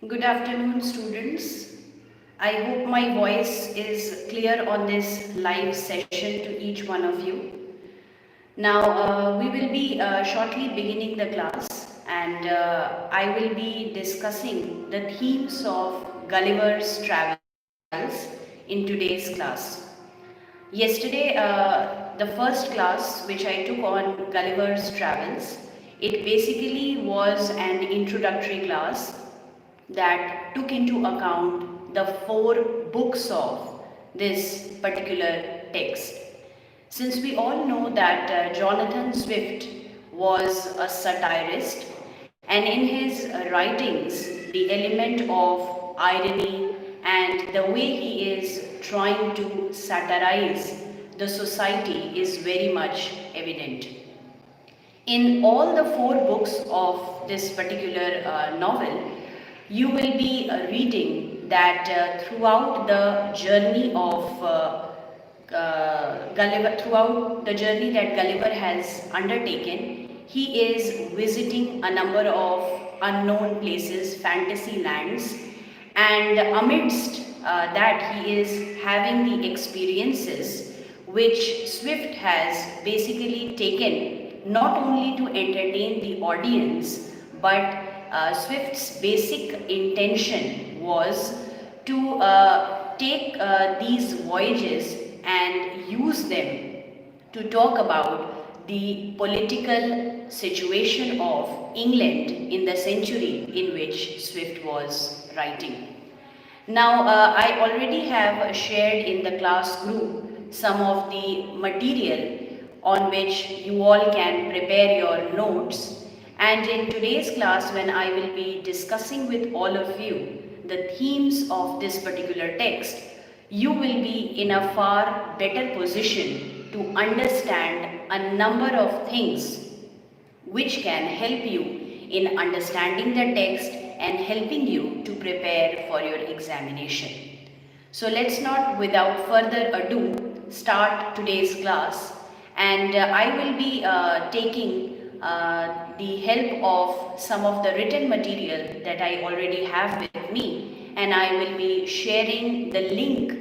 Good afternoon, students. I hope my voice is clear on this live session to each one of you. Now, we will be shortly beginning the class, and I will be discussing the themes of Gulliver's Travels in today's class. Yesterday, the first class which I took on Gulliver's Travels, it basically was an introductory class that took into account the four books of this particular text. Since we all know that Jonathan Swift was a satirist, and in his writings, the element of irony and the way he is trying to satirize the society is very much evident. In all the four books of this particular novel, you will be reading that throughout the journey of Gulliver, throughout the journey that Gulliver has undertaken, he is visiting a number of unknown places, fantasy lands, and amidst that he is having the experiences which Swift has basically taken not only to entertain the audience, but Swift's basic intention was to take these voyages and use them to talk about the political situation of England in the century in which Swift was writing. Now, I already have shared in the class group some of the material on which you all can prepare your notes. And in today's class, when I will be discussing with all of you the themes of this particular text, you will be in a far better position to understand a number of things which can help you in understanding the text and helping you to prepare for your examination. So let's not without further ado start today's class, and I will be taking the help of some of the written material that I already have with me, and I will be sharing the link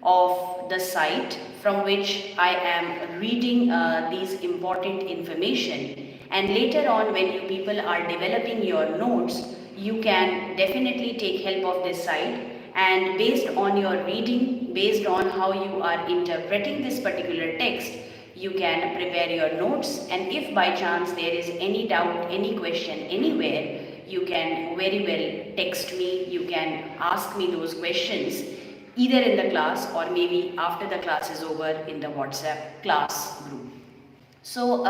of the site from which I am reading these important information. And later on, when you people are developing your notes, you can definitely take help of this site, and based on your reading, based on how you are interpreting this particular text, you can prepare your notes, and if by chance there is any doubt, any question anywhere, you can very well text me, you can ask me those questions either in the class or maybe after the class is over in the WhatsApp class group. So,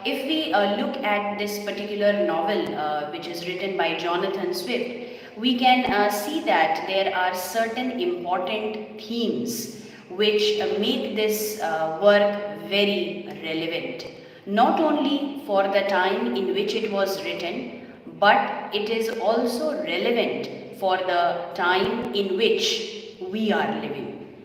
if we look at this particular novel, which is written by Jonathan Swift, we can see that there are certain important themes which make this work very relevant, not only for the time in which it was written, but it is also relevant for the time in which we are living.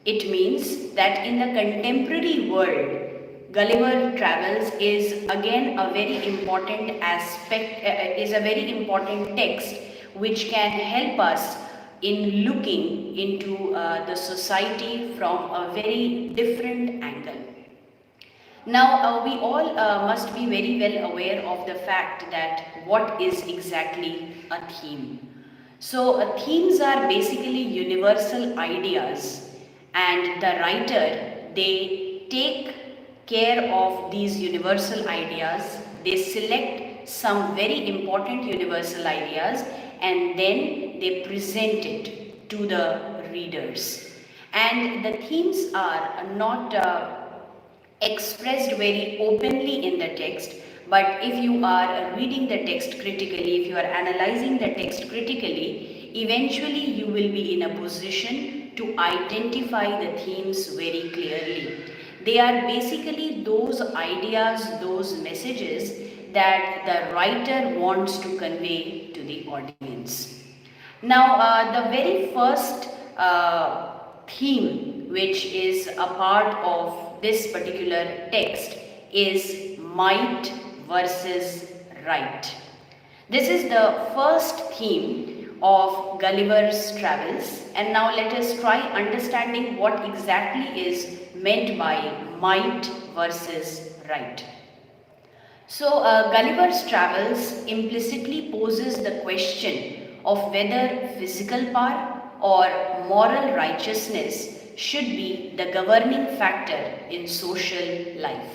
It means that in the contemporary world, Gulliver Travels is again a very important aspect, is a very important text which can help us in looking into the society from a very different angle. Now, we all must be very well aware of the fact that what is exactly a theme. So, themes are basically universal ideas, and the writer, they take care of these universal ideas, they select some very important universal ideas, and then they present it to the readers. And the themes are not expressed very openly in the text, but if you are reading the text critically, if you are analyzing the text critically, eventually you will be in a position to identify the themes very clearly. They are basically those ideas, those messages that the writer wants to convey to the audience. Now, the very first theme which is a part of this particular text is might versus right. This is the first theme of Gulliver's travels, and now let us try understanding what exactly is meant by might versus right. So, Gulliver's Travels implicitly poses the question of whether physical power or moral righteousness should be the governing factor in social life.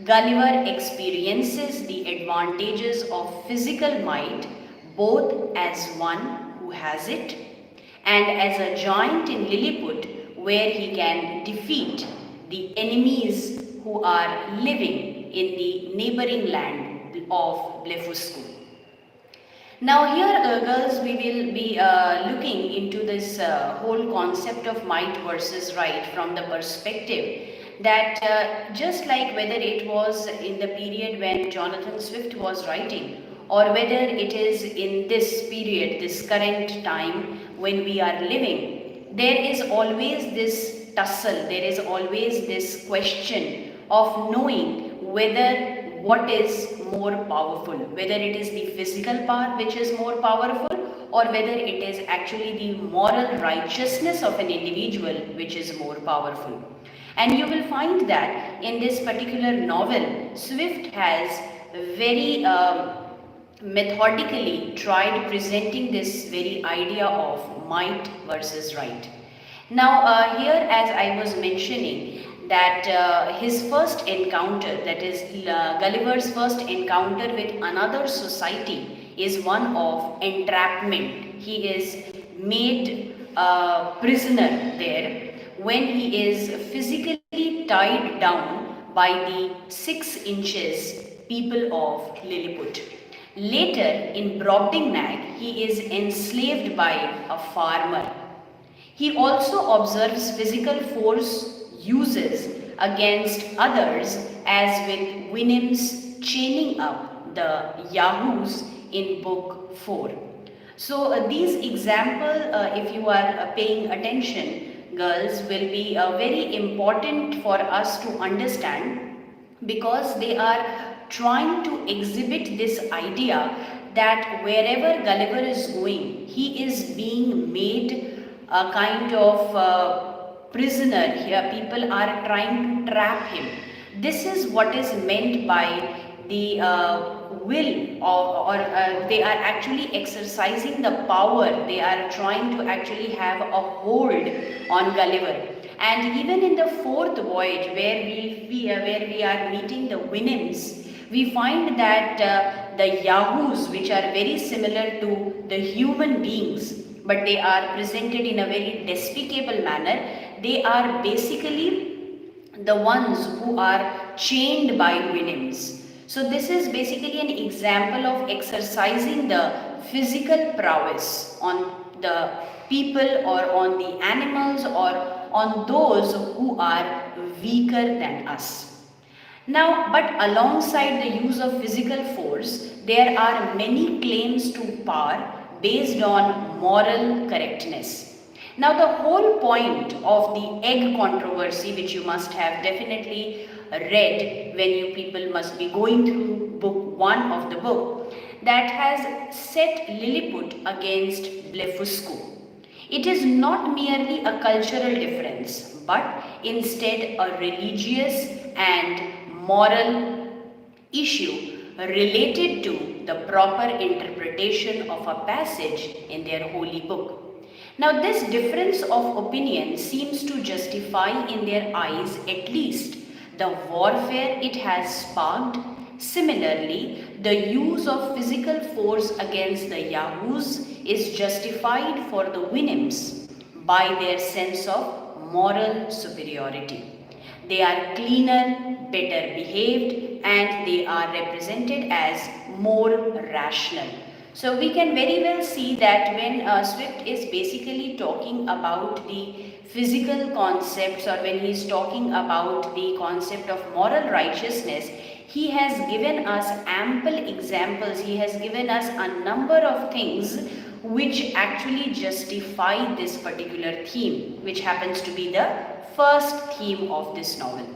Gulliver experiences the advantages of physical might both as one who has it and as a giant in Lilliput where he can defeat the enemies who are living in the neighboring land of Blefuscu. Now here girls, we will be looking into this whole concept of might versus right from the perspective that just like whether it was in the period when Jonathan Swift was writing or whether it is in this period, this current time when we are living, there is always this tussle, there is always this question of knowing whether what is more powerful, whether it is the physical power which is more powerful or whether it is actually the moral righteousness of an individual which is more powerful. And you will find that in this particular novel, Swift has very methodically tried presenting this very idea of might versus right. Now here, as I was mentioning, that his first encounter, that is Gulliver's first encounter with another society is one of entrapment. He is made a prisoner there when he is physically tied down by the 6 inches people of Lilliput. Later in Brobdingnag, he is enslaved by a farmer. He also observes physical force uses against others as with Wynnum's chaining up the Yahoos in book 4. So these examples, if you are paying attention, girls, will be very important for us to understand because they are trying to exhibit this idea that wherever Gulliver is going, he is being made a kind of prisoner here. People are trying to trap him. This is what is meant by the will or they are actually exercising the power. They are trying to actually have a hold on Gulliver. And even in the 4th voyage where we are meeting the Wynnums, we find that the Yahoos, which are very similar to the human beings, but they are presented in a very despicable manner. They are basically the ones who are chained by Wynnums. So this is basically an example of exercising the physical prowess on the people or on the animals or on those who are weaker than us. Now, but alongside the use of physical force, there are many claims to power based on moral correctness. Now, the whole point of the egg controversy, which you must have definitely read when you people must be going through book 1 of the book, that has set Lilliput against Blefuscu. It is not merely a cultural difference, but instead a religious and moral issue related to the proper interpretation of a passage in their holy book. Now, this difference of opinion seems to justify in their eyes at least the warfare it has sparked. Similarly, the use of physical force against the Yahoos is justified for the Wynnums by their sense of moral superiority. They are cleaner, better behaved, and they are represented as more rational. So we can very well see that when Swift is basically talking about the physical concepts or when he is talking about the concept of moral righteousness, he has given us ample examples, he has given us a number of things which actually justify this particular theme, which happens to be the first theme of this novel.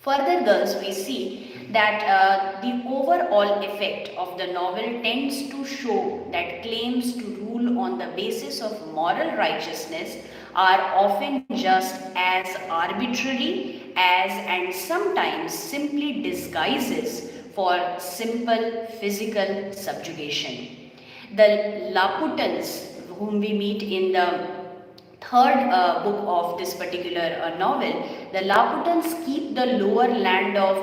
Further, girls, we see that the overall effect of the novel tends to show that claims to rule on the basis of moral righteousness are often just as arbitrary as and sometimes simply disguises for simple physical subjugation. The Laputans, whom we meet in the third book of this particular novel, the Laputans keep the lower land of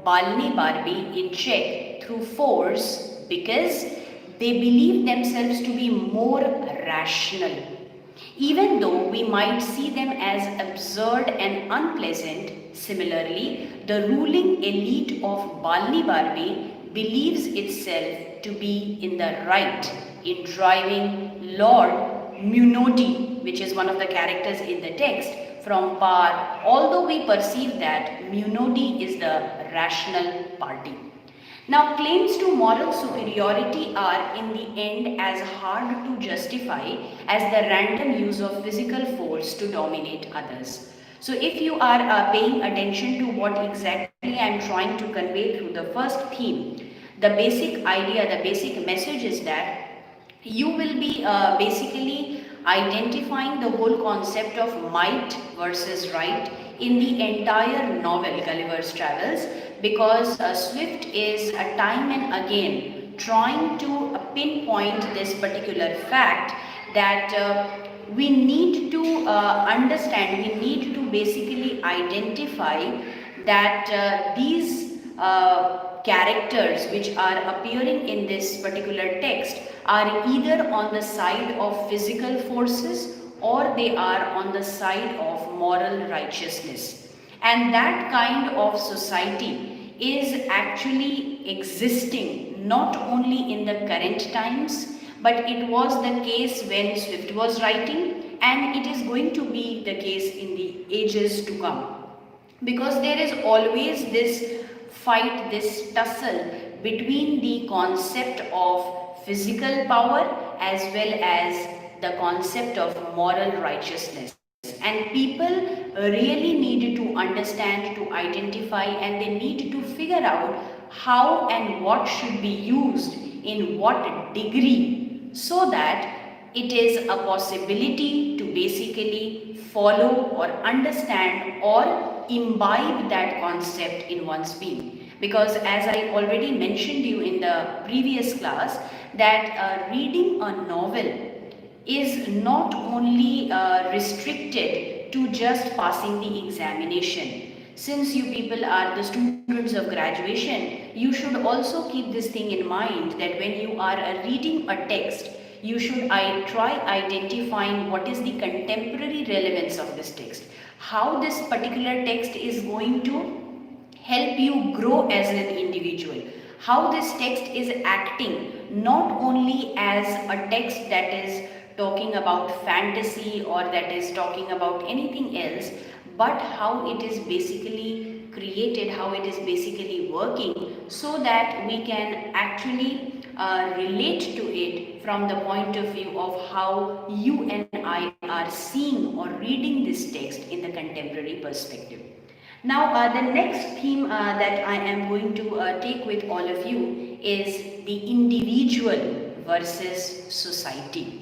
Balni Barbi in check through force because they believe themselves to be more rational. Even though we might see them as absurd and unpleasant, similarly, the ruling elite of Balni Barbi believes itself to be in the right in driving Lord Munodi, which is one of the characters in the text, from power, although we perceive that Munodi is the rational party. Now, claims to moral superiority are in the end as hard to justify as the random use of physical force to dominate others. So, if you are paying attention to what exactly I am trying to convey through the first theme, the basic idea, the basic message is that you will be basically identifying the whole concept of might versus right in the entire novel Gulliver's Travels, because Swift is time and again trying to pinpoint this particular fact that we need to understand, we need to basically identify that these characters which are appearing in this particular text are either on the side of physical forces or they are on the side of moral righteousness. And that kind of society is actually existing not only in the current times, but it was the case when Swift was writing, and it is going to be the case in the ages to come. Because there is always this fight, this tussle between the concept of physical power as well as the concept of moral righteousness. And people really need to understand, to identify, and they need to figure out how and what should be used in what degree, so that it is a possibility to basically follow or understand or imbibe that concept in one's being. Because as I already mentioned you in the previous class, that reading a novel is not only restricted to just passing the examination. Since you people are the students of graduation, you should also keep this thing in mind, that when you are reading a text, you should try identifying what is the contemporary relevance of this text, how this particular text is going to help you grow as an individual, how this text is acting not only as a text that is talking about fantasy or that is talking about anything else, but how it is basically created, how it is basically working, so that we can actually relate to it from the point of view of how you and I are seeing or reading this text in the contemporary perspective. Now, the next theme that I am going to take with all of you is the individual versus society.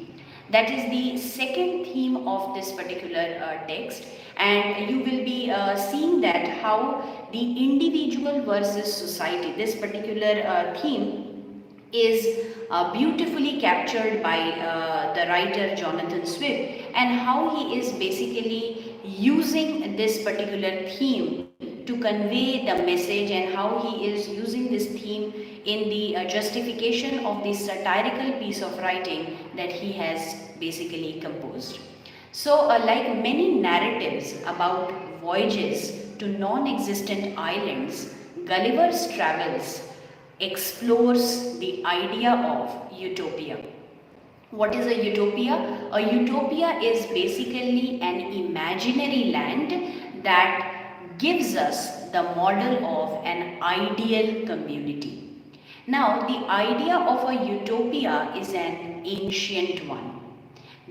That is the second theme of this particular text, and you will be seeing that how the individual versus society, this particular theme is beautifully captured by the writer Jonathan Swift, and how he is basically using this particular theme to convey the message, and how he is using this theme in the justification of the satirical piece of writing that he has basically composed. So, like many narratives about voyages to non-existent islands, Gulliver's Travels explores the idea of utopia. What is a utopia? A utopia is basically an imaginary land that gives us the model of an ideal community. Now, the idea of a utopia is an ancient one,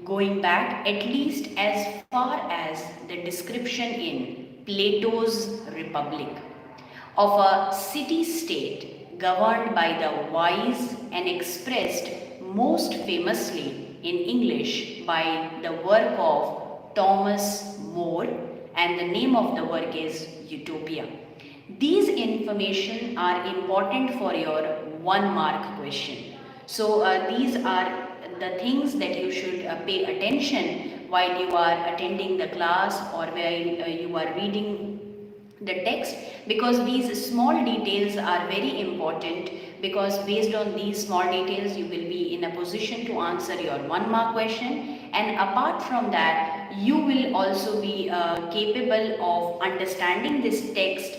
going back at least as far as the description in Plato's Republic. of a city-state governed by the wise and expressed most famously in English by the work of Thomas More, and the name of the work is Utopia. These information are important for your 1 mark question. So these are the things that you should pay attention while you are attending the class or while you are reading the text, because these small details are very important, because based on these small details you will be in a position to answer your 1 mark question, and apart from that you will also be capable of understanding this text,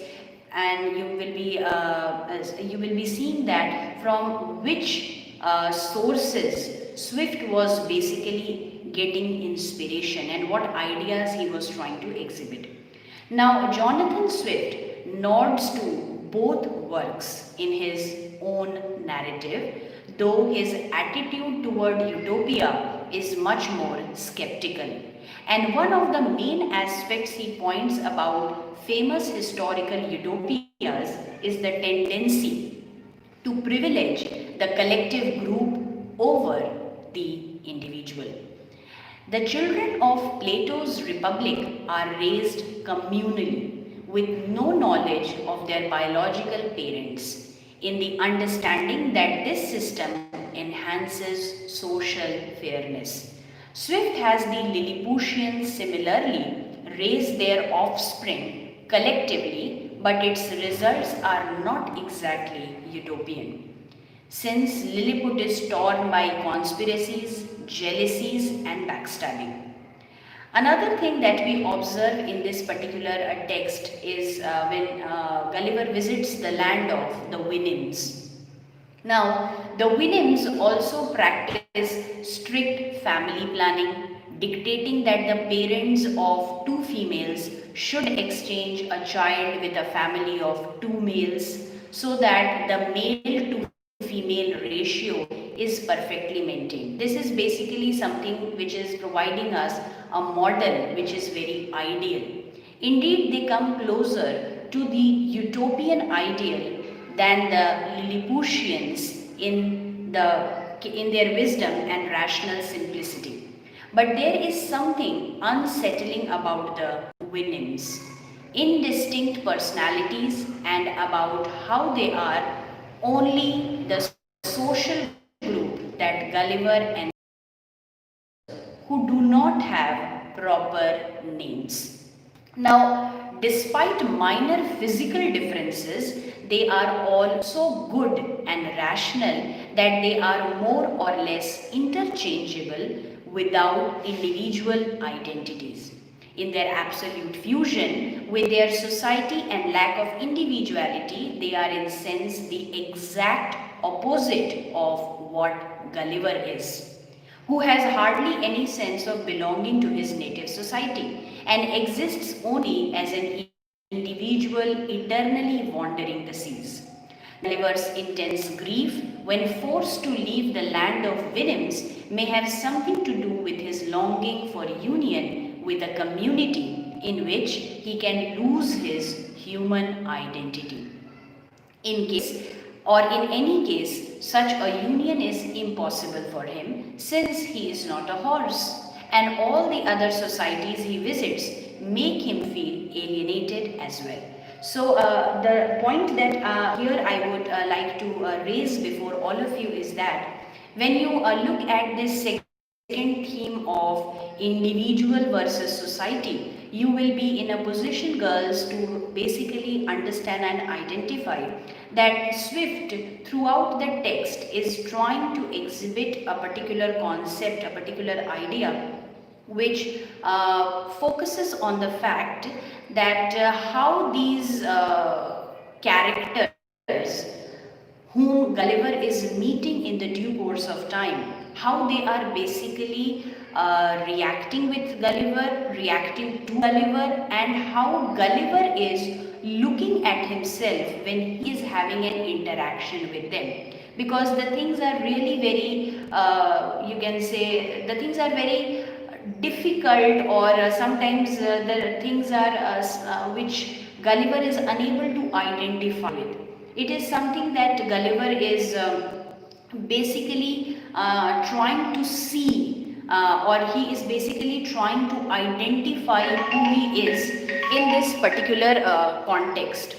and you will be seeing that from which sources Swift was basically getting inspiration and what ideas he was trying to exhibit. Now, Jonathan Swift nods to both works in his own narrative, though his attitude toward utopia is much more skeptical. And one of the main aspects he points about famous historical utopias is the tendency to privilege the collective group over the individual. The children of Plato's Republic are raised communally with no knowledge of their biological parents, in the understanding that this system enhances social fairness. Swift has the Lilliputians similarly raise their offspring collectively, but its results are not exactly utopian. Since Lilliput is torn by conspiracies, jealousies, and backstabbing. Another thing that we observe in this particular text is when Gulliver visits the land of the Winims. Now, the Winims also practice strict family planning, dictating that the parents of two females should exchange a child with a family of two males, so that the male to female ratio is perfectly maintained. This is basically something which is providing us a model which is very ideal. Indeed, they come closer to the utopian ideal than the Lilliputians in their wisdom and rational simplicity. But there is something unsettling about the Winims, indistinct personalities, and about how they are only the social group that Gulliver and who do not have proper names. Now, despite minor physical differences, they are all so good and rational that they are more or less interchangeable without individual identities. In their absolute fusion with their society and lack of individuality, they are in sense the exact opposite of what Gulliver is, who has hardly any sense of belonging to his native society and exists only as an individual eternally wandering the seas. Gulliver's intense grief when forced to leave the land of Winims may have something to do with his longing for union with a community in which he can lose his human identity. In case or in any case, such a union is impossible for him since he is not a horse, and all the other societies he visits make him feel alienated as well. So the point that here I would like to raise before all of you is that when you look at this second theme of individual versus society, you will be in a position, girls, to basically understand and identify that Swift throughout the text is trying to exhibit a particular concept, a particular idea which focuses on the fact that how these characters whom Gulliver is meeting in the due course of time, how they are basically reacting with Gulliver, reacting to Gulliver, and how Gulliver is looking at himself when he is having an interaction with them. Because the things are really very, you can say, the things are very difficult, or sometimes the things are which Gulliver is unable to identify with. It is something that Gulliver is basically trying to see, or he is basically trying to identify who he is in this particular context.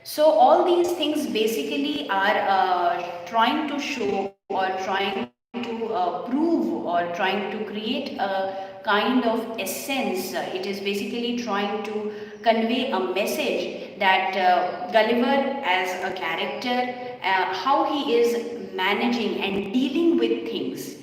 So all these things basically are trying to show or trying to prove or trying to create a kind of essence. It is basically trying to convey a message that Gulliver as a character, how he is managing and dealing with things.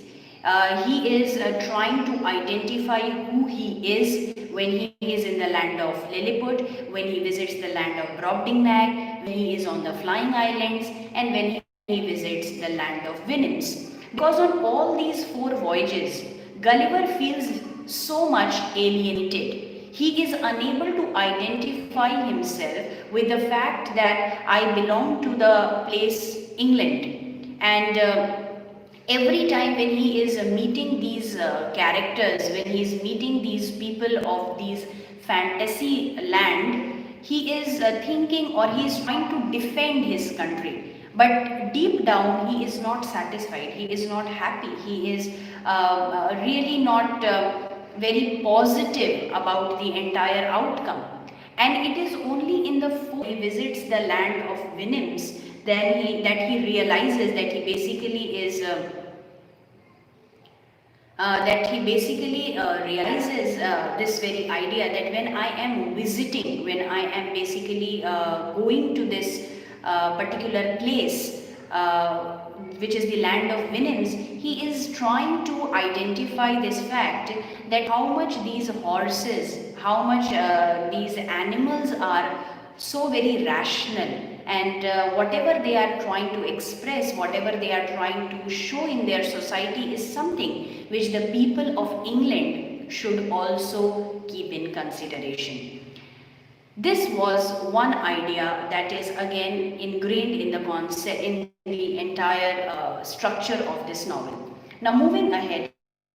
He is trying to identify who he is when he is in the land of Lilliput, when he visits the land of Brobdingnag, when he is on the Flying Islands, and when he visits the land of Winims. Because on all these four voyages, Gulliver feels so much alienated. He is unable to identify himself with the fact that I belong to the place England, and every time when he is meeting these characters, when he is meeting these people of these fantasy land, he is thinking or he is trying to defend his country. But deep down, he is not satisfied. He is not happy. He is really not very positive about the entire outcome. And it is only in the he visits the land of Winims that he realizes that he basically is that he basically realizes this very idea that when I am visiting, when I am basically going to this particular place, which is the land of Winims, he is trying to identify this fact that how much these horses, how much these animals are so very rational, and whatever they are trying to express, whatever they are trying to show in their society is something which the people of England should also keep in consideration. This was one idea that is again ingrained in the concept, in the entire structure of this novel. Now moving ahead,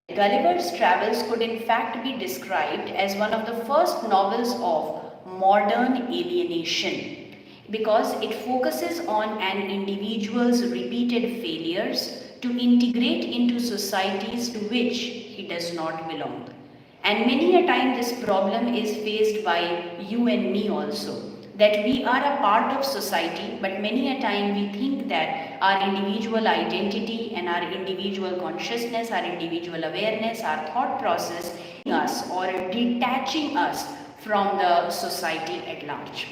Gulliver's Travels could in fact be described as one of the first novels of modern alienation because it focuses on an individual's repeated failures to integrate into societies to which he does not belong. And many a time this problem is faced by you and me also. That we are a part of society, but many a time we think that our individual identity and our individual consciousness, our individual awareness, our thought process, us or detaching us from the society at large.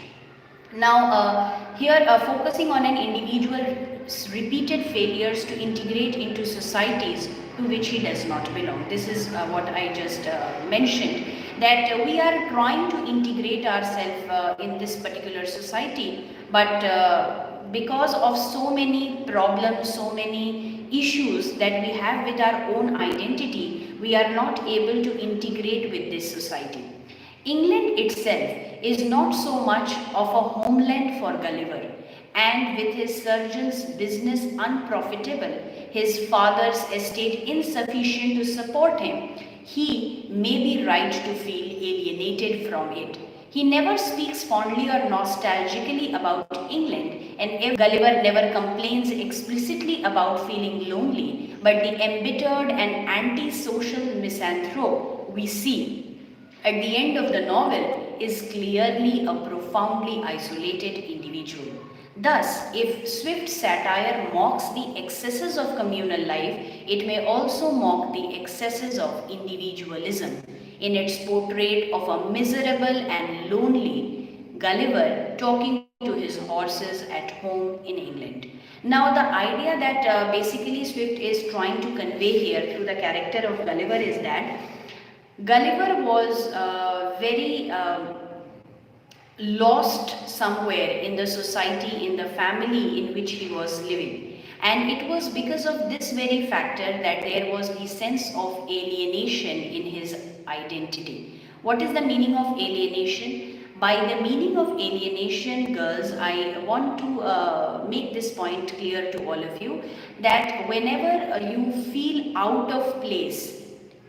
Now, here focusing on an individual's repeated failures to integrate into societies to which he does not belong. This is what I just mentioned, that we are trying to integrate ourselves in this particular society, but because of so many problems, so many issues that we have with our own identity, we are not able to integrate with this society. England itself is not so much of a homeland for Gulliver, and with his surgeon's business unprofitable, his father's estate insufficient to support him, he may be right to feel alienated from it. He never speaks fondly or nostalgically about England, and Gulliver never complains explicitly about feeling lonely, but the embittered and anti-social misanthrope we see at the end of the novel is clearly a profoundly isolated individual. Thus, if Swift's satire mocks the excesses of communal life, it may also mock the excesses of individualism in its portrait of a miserable and lonely Gulliver talking to his horses at home in England. Now, the idea that basically Swift is trying to convey here through the character of Gulliver is that Gulliver was very lost somewhere in the society, in the family in which he was living. And it was because of this very factor that there was the sense of alienation in his identity. What is the meaning of alienation? By the meaning of alienation, girls, I want to make this point clear to all of you that whenever you feel out of place,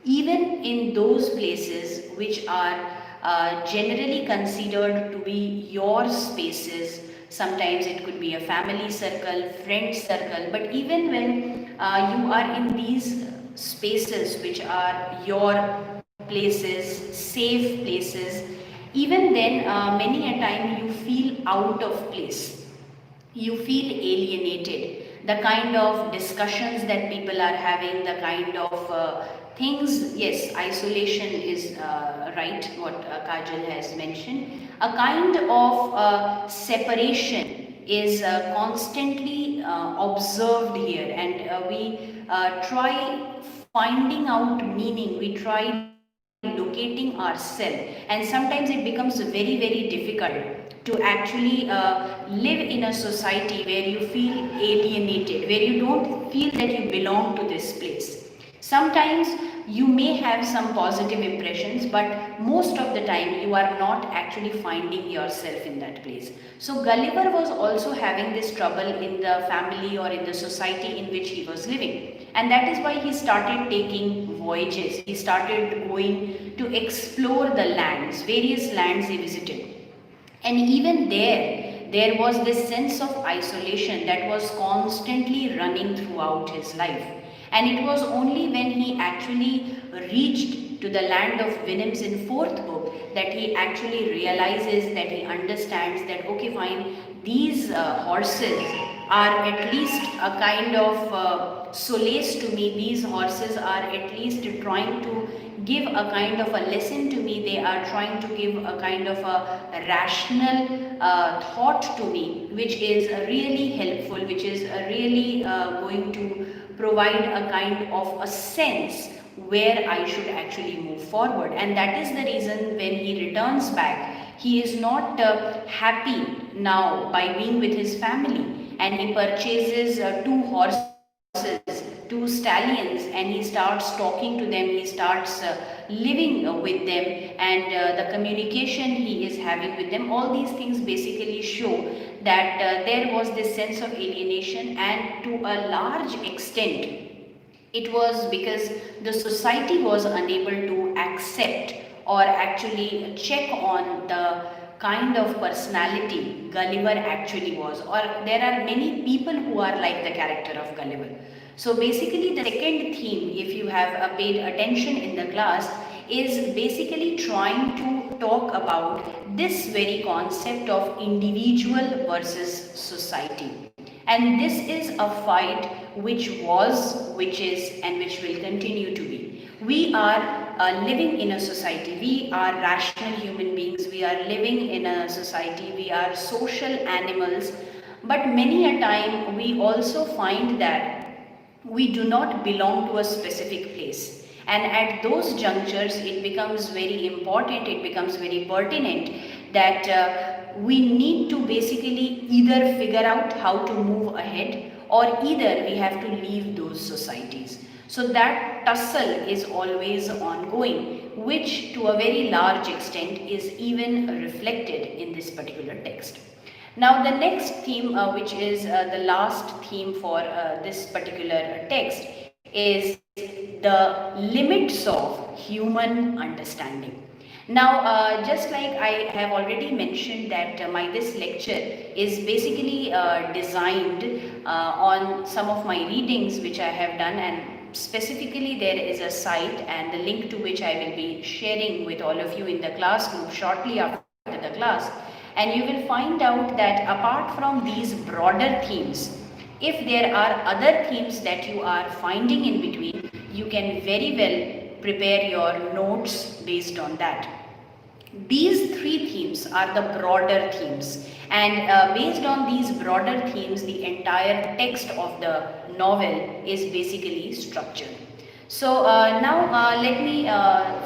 even in those places which are generally considered to be your spaces. Sometimes it could be a family circle, friend circle, but even when you are in these spaces which are your places, safe places, even then many a time you feel out of place, you feel alienated. The kind of discussions that people are having, the kind of things, yes, isolation is right, what Kajal has mentioned. A kind of separation is constantly observed here, and we try finding out meaning, we try locating ourselves, and sometimes it becomes very, very difficult to actually live in a society where you feel alienated, where you don't feel that you belong to this place. Sometimes you may have some positive impressions, but most of the time you are not actually finding yourself in that place. So Gulliver was also having this trouble in the family or in the society in which he was living. And that is why he started taking voyages. He started going to explore the lands, various lands he visited. And even there was this sense of isolation that was constantly running throughout his life. And it was only when he actually reached to the land of Vinims in fourth book that he actually realizes, that he understands that, okay, fine, these horses are at least a kind of solace to me. These horses are at least trying to give a kind of a lesson to me. They are trying to give a kind of a rational thought to me, which is really helpful, which is really going to provide a kind of a sense where I should actually move forward. And that is the reason when he returns back, he is not happy now by being with his family, and he purchases two horses, two stallions, and he starts talking to them, he starts living with them, and the communication he is having with them. All these things basically show that there was this sense of alienation, and to a large extent it was because the society was unable to accept or actually check on the kind of personality Gulliver actually was. Or there are many people who are like the character of Gulliver. So basically the second theme, if you have paid attention in the class, is basically trying to talk about this very concept of individual versus society. And this is a fight which was, which is, and which will continue to be. We are living in a society. We are rational human beings. We are living in a society. We are social animals. But many a time we also find that we do not belong to a specific place. And at those junctures, it becomes very important, it becomes very pertinent that we need to basically either figure out how to move ahead, or either we have to leave those societies. So that tussle is always ongoing, which to a very large extent is even reflected in this particular text. Now the next theme, which is the last theme for this particular text, is the limits of human understanding. Now, just like I have already mentioned that my this lecture is basically designed on some of my readings which I have done, and specifically there is a site and the link to which I will be sharing with all of you in the class group shortly after the class. And you will find out that apart from these broader themes, if there are other themes that you are finding in between, you can very well prepare your notes based on that. These three themes are the broader themes, and based on these broader themes, the entire text of the novel is basically structured. So now let me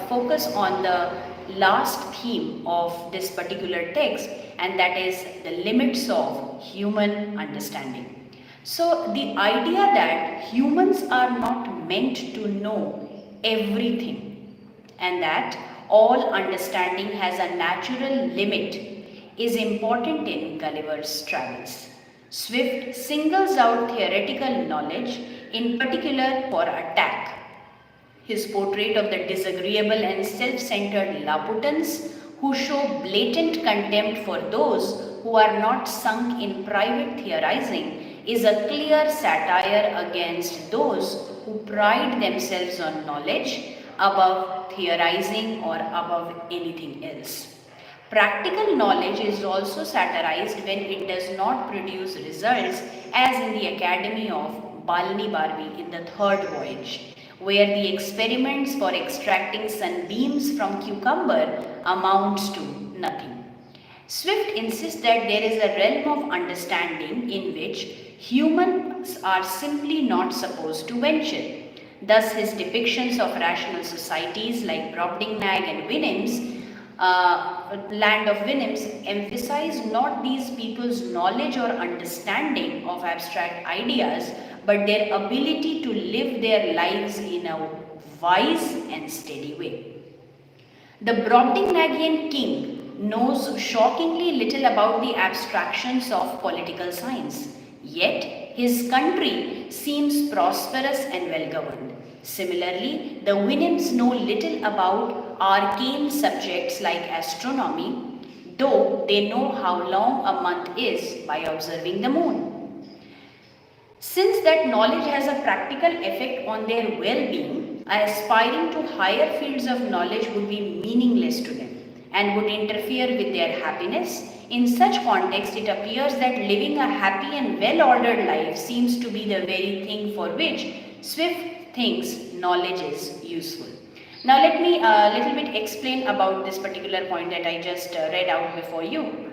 focus on the last theme of this particular text, and that is the limits of human understanding. So the idea that humans are not meant to know everything, and that all understanding has a natural limit, is important in Gulliver's travels. Swift singles out theoretical knowledge, in particular for attack. His portrait of the disagreeable and self-centered Laputans who show blatant contempt for those who are not sunk in private theorizing is a clear satire against those who pride themselves on knowledge above theorizing or above anything else. Practical knowledge is also satirized when it does not produce results, as in the Academy of Balni Barbi in the third voyage, where the experiments for extracting sunbeams from cucumber amounts to nothing. Swift insists that there is a realm of understanding in which humans are simply not supposed to venture. Thus, his depictions of rational societies like Brobdingnag and Winim's land of Winims emphasize not these people's knowledge or understanding of abstract ideas, but their ability to live their lives in a wise and steady way. The Brobdingnagian king knows shockingly little about the abstractions of political science, yet his country seems prosperous and well governed. Similarly, the Winims know little about arcane subjects like astronomy, though they know how long a month is by observing the moon. Since that knowledge has a practical effect on their well-being, aspiring to higher fields of knowledge would be meaningless to them and would interfere with their happiness. In such context, it appears that living a happy and well-ordered life seems to be the very thing for which Swift thinks knowledge is useful. Now let me a little bit explain about this particular point that I just read out before you.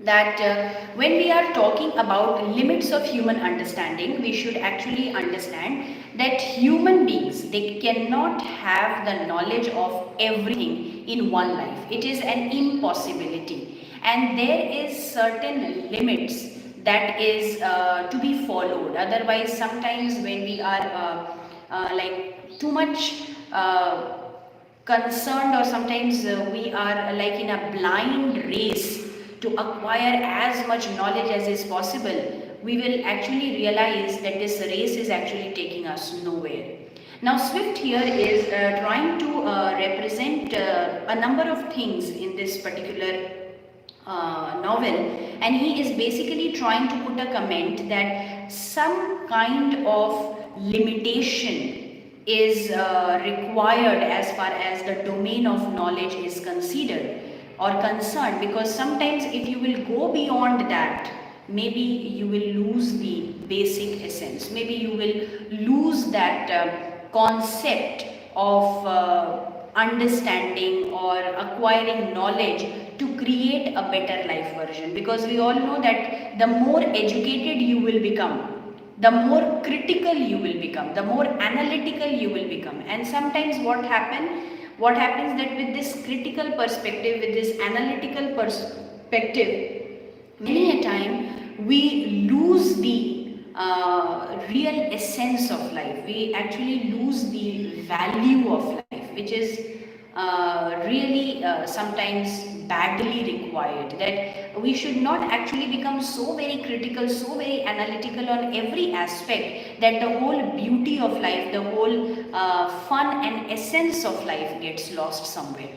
That when we are talking about limits of human understanding, we should actually understand that human beings, they cannot have the knowledge of everything in one life. It is an impossibility, and there is certain limits that is to be followed. Otherwise, sometimes when we are like too much concerned, or sometimes we are like in a blind race to acquire as much knowledge as is possible, we will actually realize that this race is actually taking us nowhere. Now Swift here is trying to represent a number of things in this particular novel, and he is basically trying to put a comment that some kind of limitation is required as far as the domain of knowledge is considered or concerned, because sometimes if you will go beyond that, maybe you will lose the basic essence, maybe you will lose that concept of understanding or acquiring knowledge to create a better life version. Because we all know that the more educated you will become, the more critical you will become, the more analytical you will become. And sometimes what happens that with this critical perspective, with this analytical perspective, many a time we lose the real essence of life. We actually lose the value of life, which is really sometimes badly required. That we should not actually become so very critical, so very analytical on every aspect, that the whole beauty of life, the whole fun and essence of life gets lost somewhere.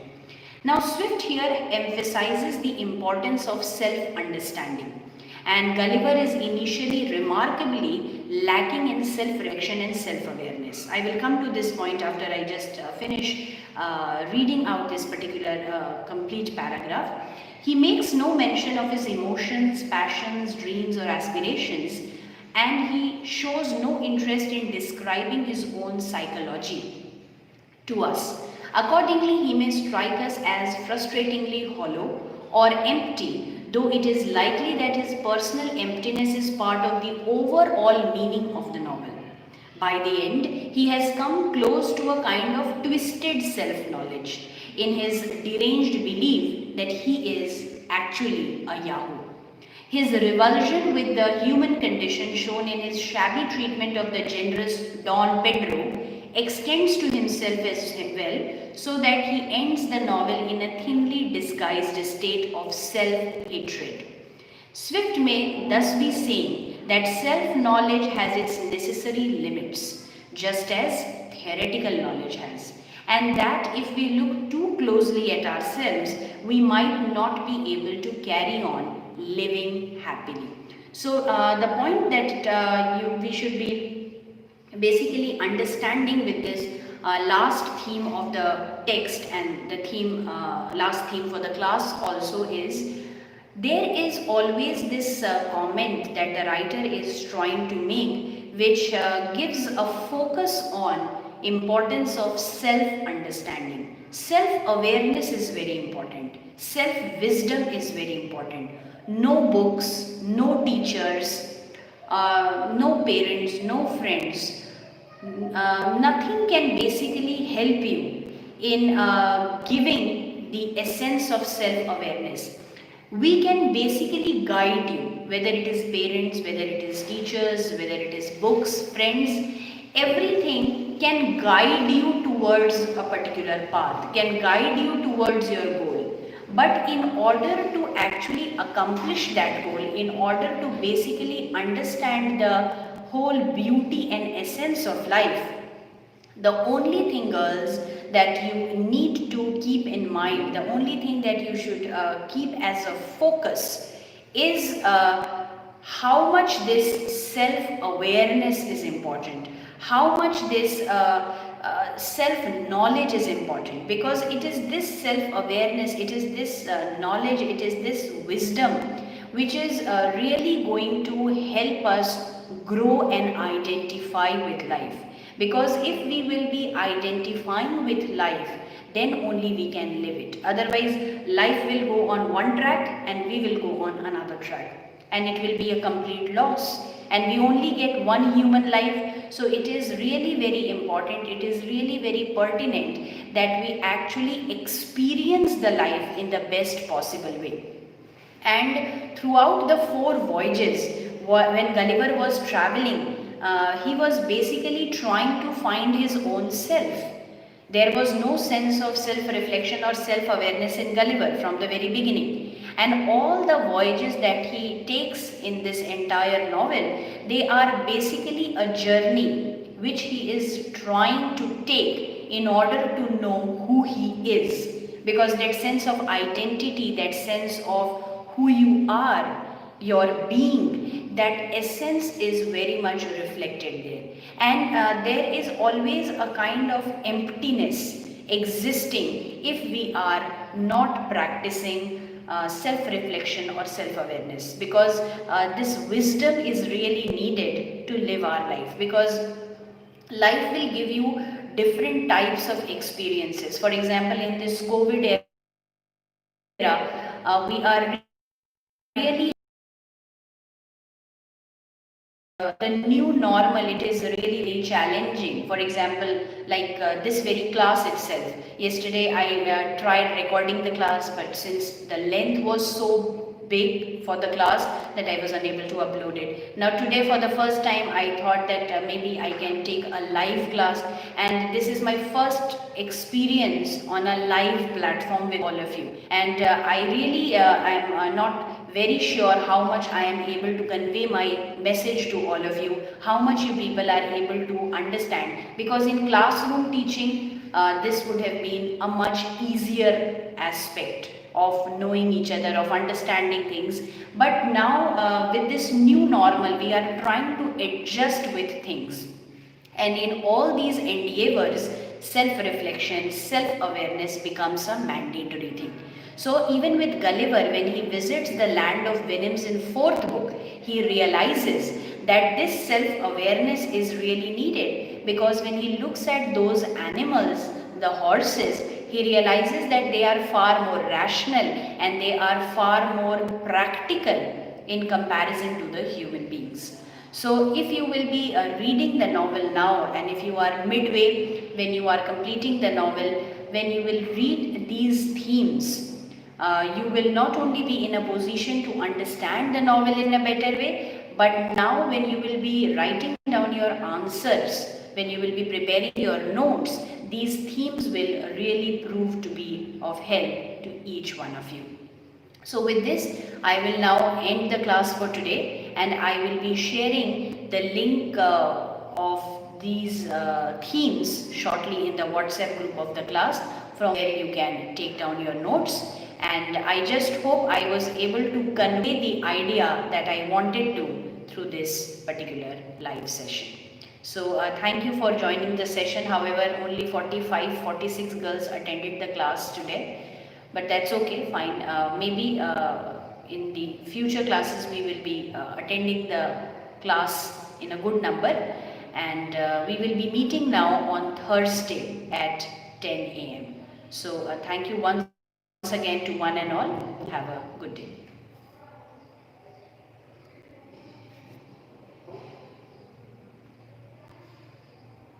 Now Swift here emphasizes the importance of self-understanding, and Gulliver is initially remarkably lacking in self-reflection and self-awareness. I will come to this point after I just finish reading out this particular complete paragraph. He makes no mention of his emotions, passions, dreams or aspirations, and he shows no interest in describing his own psychology to us. Accordingly, he may strike us as frustratingly hollow or empty, though it is likely that his personal emptiness is part of the overall meaning of the novel. By the end, he has come close to a kind of twisted self-knowledge in his deranged belief that he is actually a Yahoo. His revulsion with the human condition, shown in his shabby treatment of the generous Don Pedro, extends to himself as well, so that he ends the novel in a thinly disguised state of self-hatred. Swift may thus be saying that self-knowledge has its necessary limits, just as theoretical knowledge has. And that if we look too closely at ourselves, we might not be able to carry on living happily. So the point that we should be basically understanding with this last theme of the text, and the theme last theme for the class also is, there is always this comment that the writer is trying to make, which gives a focus on importance of self understanding. Self awareness is very important, self wisdom is very important. No books, no teachers, no parents, no friends, nothing can basically help you in giving the essence of self-awareness. We can basically guide you, whether it is parents, whether it is teachers, whether it is books, friends, everything can guide you towards a particular path, can guide you towards your goal. But in order to actually accomplish that goal, in order to basically understand the whole beauty and essence of life, the only thing, girls, that you need to keep in mind, the only thing that you should keep as a focus is how much this self-awareness is important, how much this self-knowledge is important, because it is this self-awareness, it is this knowledge, it is this wisdom which is really going to help us grow and identify with life. Because if we will be identifying with life, then only we can live it. Otherwise, life will go on one track and we will go on another track. And it will be a complete loss. And we only get one human life. So it is really very important, it is really very pertinent that we actually experience the life in the best possible way. And throughout the 4 voyages, when Gulliver was traveling, he was basically trying to find his own self. There was no sense of self-reflection or self-awareness in Gulliver from the very beginning. And all the voyages that he takes in this entire novel, they are basically a journey which he is trying to take in order to know who he is. Because that sense of identity, that sense of who you are, your being, that essence is very much reflected there. And there is always a kind of emptiness existing if we are not practicing self-reflection or self-awareness, because this wisdom is really needed to live our life, because life will give you different types of experiences. For example, in this COVID era, we are really the new normal, it is really very challenging. For example, like this very class itself, yesterday I tried recording the class, but since the length was so big for the class that I was unable to upload it. Now today for the first time I thought that maybe I can take a live class, and this is my first experience on a live platform with all of you, and I really am not very sure how much I am able to convey my message to all of you, how much you people are able to understand, because in classroom teaching this would have been a much easier aspect of knowing each other, of understanding things. But now with this new normal, we are trying to adjust with things. And in all these endeavors, self-reflection, self-awareness becomes a mandatory thing. So even with Gulliver, when he visits the land of Venice in 4th book, he realizes that this self-awareness is really needed, because when he looks at those animals, the horses, he realizes that they are far more rational and they are far more practical in comparison to the human beings. So if you will be reading the novel now, and if you are midway when you are completing the novel, when you will read these themes, you will not only be in a position to understand the novel in a better way, but now when you will be writing down your answers, when you will be preparing your notes, these themes will really prove to be of help to each one of you. So with this, I will now end the class for today, and I will be sharing the link of these themes shortly in the WhatsApp group of the class. From there you can take down your notes, and I just hope I was able to convey the idea that I wanted to through this particular live session. So thank you for joining the session. However, only 46 girls attended the class today, but that's okay, fine. Maybe in the future classes we will be attending the class in a good number, and we will be meeting now on Thursday at 10 a.m. So thank you once again to one and all. Have a good day.